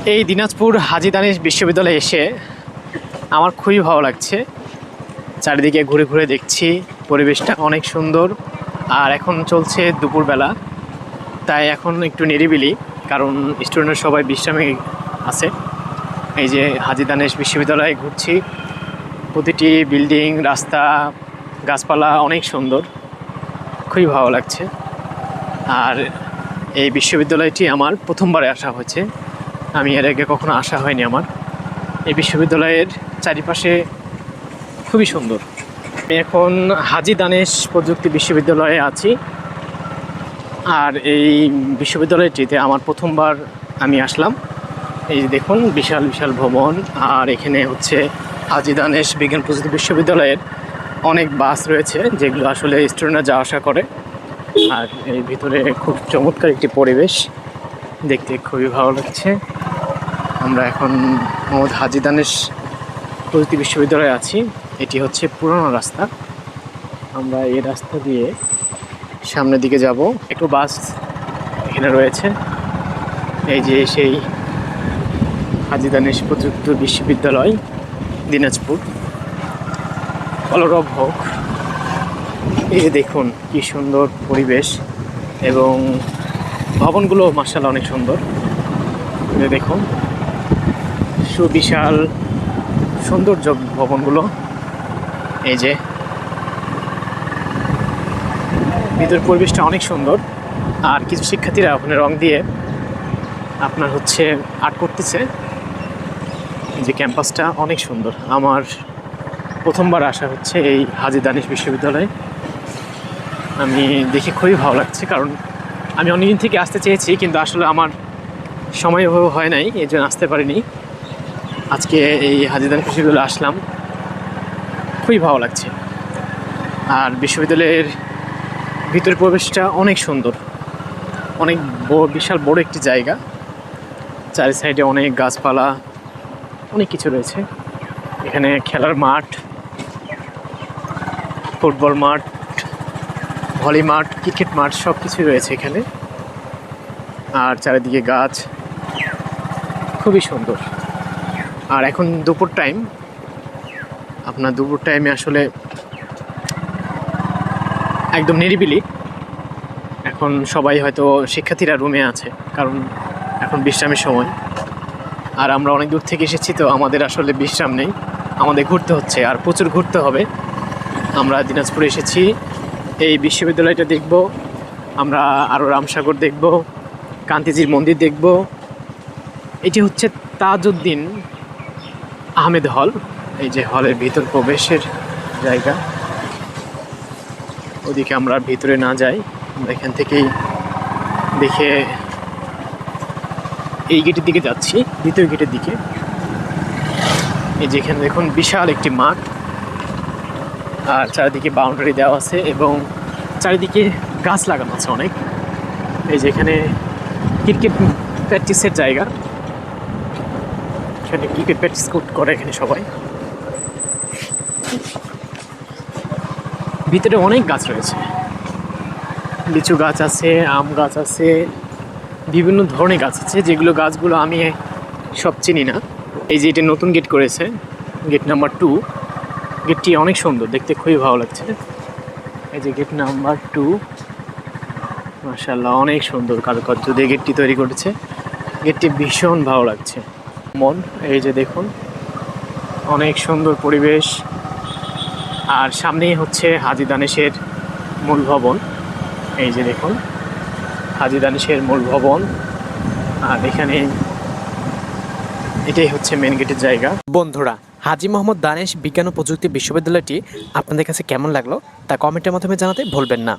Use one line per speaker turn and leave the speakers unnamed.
এই দিনাজপুর হাজী দানেশ বিশ্ববিদ্যালয়ে এসে আমার খুবই ভালো লাগছে। চারিদিকে ঘুরে ঘুরে দেখছি, পরিবেশটা অনেক সুন্দর। আর এখন চলছে দুপুরবেলা, তাই এখন একটু নিরিবিলি, কারণ স্টুডেন্টরা সবাই বিশ্রামে আছে। এই যে হাজী দানেশ বিশ্ববিদ্যালয়ে ঘুরছি, প্রতিটি বিল্ডিং, রাস্তা, গাছপালা অনেক সুন্দর, খুবই ভালো লাগছে। আর এই বিশ্ববিদ্যালয়টি আমার প্রথমবারে আসা হয়েছে, আমি এর আগে কখনো আসা হয়নি আমার। এই বিশ্ববিদ্যালয়ের চারিপাশে খুবই সুন্দর। আমি এখন হাজী দানেশ প্রযুক্তি বিশ্ববিদ্যালয়ে আছি। আর এই বিশ্ববিদ্যালয়টিতে আমার প্রথমবার আমি আসলাম। এই যে দেখুন, বিশাল বিশাল ভবন। আর এখানে হচ্ছে হাজী দানেশ বিজ্ঞান প্রযুক্তি বিশ্ববিদ্যালয়ের অনেক বাস রয়েছে, যেগুলো আসলে স্টুডেন্টরা যাওয়া আসা করে। আর এই ভিতরে খুব চমৎকার একটি পরিবেশ, দেখতে খুবই ভালো লাগছে। আমরা এখন মোহাম্মদ হাজী দানেশ প্রযুক্তি বিশ্ববিদ্যালয়ে আছি। এটি হচ্ছে পুরনো রাস্তা। আমরা এই রাস্তা দিয়ে সামনের দিকে যাব। একটু বাস এখানে রয়েছে। এই যে সেই হাজী দানেশ প্রযুক্তি বিশ্ববিদ্যালয়, দিনাজপুর। কলরব হোক। এই যে দেখুন কি সুন্দর পরিবেশ, এবং ভবনগুলো মাশাআল্লাহ অনেক সুন্দর। দেখুন সুবিশাল সৌন্দর্য ভবনগুলো। এই যে ভিতর পরিবেশটা অনেক সুন্দর। আর কিছু শিক্ষার্থীরা ওখানে রং দিয়ে আপনার হচ্ছে আর্ট করতেছে। যে ক্যাম্পাসটা অনেক সুন্দর। আমার প্রথমবার আসা হচ্ছে এই হাজী দানেশ বিশ্ববিদ্যালয়ে। আমি দেখে খুবই ভালো লাগছে, কারণ আমি অনেকদিন থেকে আসতে চেয়েছি, কিন্তু আসলে আমার সময় হয় নাই, এই জন্য আসতে পারিনি। আজকে এই হাজী দানেশ বিশ্ববিদ্যালয়ে আসলাম, খুবই ভালো লাগছে। আর বিশ্ববিদ্যালয়ের ভিতরের পরিবেশটা অনেক সুন্দর, অনেক বিশাল বড় একটি জায়গা। চারি সাইডে অনেক গাছপালা, অনেক কিছু রয়েছে। এখানে খেলার মাঠ, ফুটবল মাঠ, ভলি মাঠ, ক্রিকেট মাঠ, সব কিছুই রয়েছে এখানে। আর চারিদিকে গাছ, খুবই সুন্দর। আর এখন দুপুর টাইম, আপনার দুপুর টাইমে আসলে একদম নিরিবিলি। এখন সবাই হয়তো শিক্ষার্থীরা রুমে আছে, কারণ এখন বিশ্রামের সময়। আর আমরা অনেক দূর থেকে এসেছি, তো আমাদের আসলে বিশ্রাম নেই, আমাদের ঘুরতে হচ্ছে, আর প্রচুর ঘুরতে হবে। আমরা দিনাজপুরে এসেছি, এই বিশ্ববিদ্যালয়টা দেখব, আমরা আরও রামসাগর দেখব, কান্তিজির মন্দির দেখব। এটি হচ্ছে তাজউদ্দিন আহমেদ হল। এই যে হলের ভিতর প্রবেশের জায়গা, ওদিকে আমরা ভিতরে না যাই, আমরা এখান থেকেই দেখে এই গেটের দিকে যাচ্ছি, দ্বিতীয় গেটের দিকে। এই যেখানে দেখুন বিশাল একটি মাঠ, আর চারিদিকে বাউন্ডারি দেওয়া আছে, এবং চারিদিকে গাছ লাগানো আছে অনেক। এই যেখানে ক্রিকেট প্র্যাকটিসের জায়গা, এখানে ক্রিকেট প্র্যাকটিস করে এখানে সবাই। ভিতরে অনেক গাছ রয়েছে, লিচু গাছ আছে, আম গাছ আছে, বিভিন্ন ধরনের গাছ আছে, যেগুলো গাছগুলো আমি সব চিনি না। এই যে এটা নতুন গেট করেছে, গেট নাম্বার 2। গেটটি অনেক সুন্দর, দেখতে খুবই ভালো লাগছে। এই যে গেট নাম্বার 2, মাশাআল্লাহ অনেক সুন্দর কারুকার্য দিয়ে গেটটি তৈরি করেছে। গেটটি ভীষণ ভালো লাগছে মন। এই যে দেখুন অনেক সুন্দর পরিবেশ। আর সামনেই হচ্ছে হাজী দানেশের মূল ভবন। এই যে দেখুন হাজী দানেশের মূল ভবন। আর এখানে এটাই হচ্ছে মেন গেটের জায়গা। বন্ধুরা, হাজী মোহাম্মদ দানেশ বিজ্ঞান ও প্রযুক্তি বিশ্ববিদ্যালয়টি আপনাদের কাছে কেমন লাগলো তা কমেন্টের মাধ্যমে জানাতে ভুলবেন না।